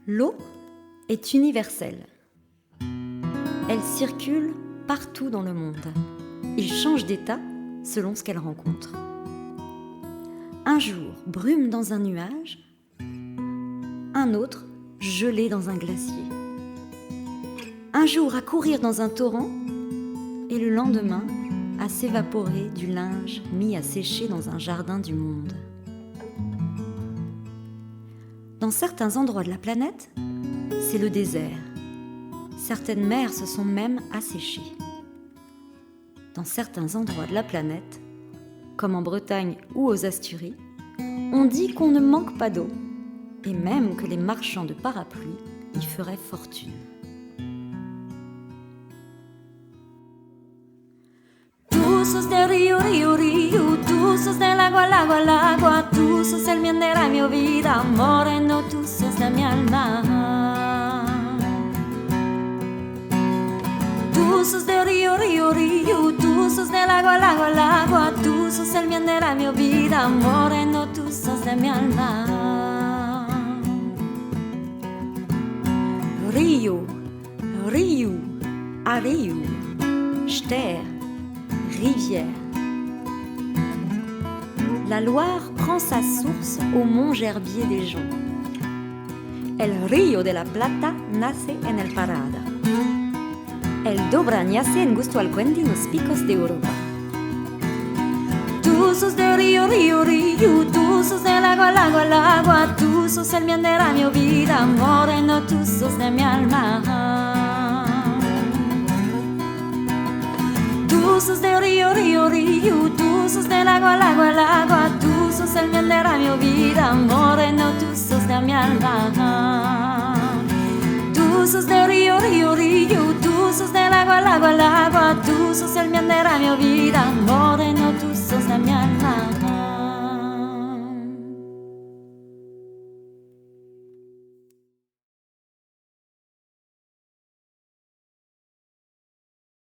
L'eau est universelle. Elle circule partout dans le monde. Il change d'état selon ce qu'elle rencontre. Un jour, brume dans un nuage, un autre, gelé dans un glacier. Un jour, à courir dans un torrent, et le lendemain, à s'évaporer du linge mis à sécher dans un jardin du monde. Dans certains endroits de la planète, c'est le désert. Certaines mers se sont même asséchées. Dans certains endroits de la planète, comme en Bretagne ou aux Asturies, on dit qu'on ne manque pas d'eau, et même que les marchands de parapluies y feraient fortune. Tú sos del río, río, río, tú sos del agua, al agua, al agua, tú sos el bien de mi vida, moreno, tú sos de mi alma. Tú sos del río, río, río, tú sos del agua, al agua, al agua, tú sos el bien de mi vida, moreno, tú sos de mi alma. Rio, Rio, à Rio, Ster, rivière. La Loire prend sa source au mont Gerbier des Joncs. El Río de la Plata nace en el Parada. El Dobra nace en Gustualcoendi, en los picos de Europa. Tú sos del río, río, río, tú sos del agua, al agua, al agua, tú sos el bien de mi vida, moreno, tú sos de mi alma. Tú sos del río, río, río, tú sos del agua, al agua, al agua, tú sos el bien de mi vida, moreno, tú sos de mi alma. Tú sos del río, río, río, tú sos del agua, al agua, al agua, tú sos el bien de mi vida, moreno, tú sos de mi alma.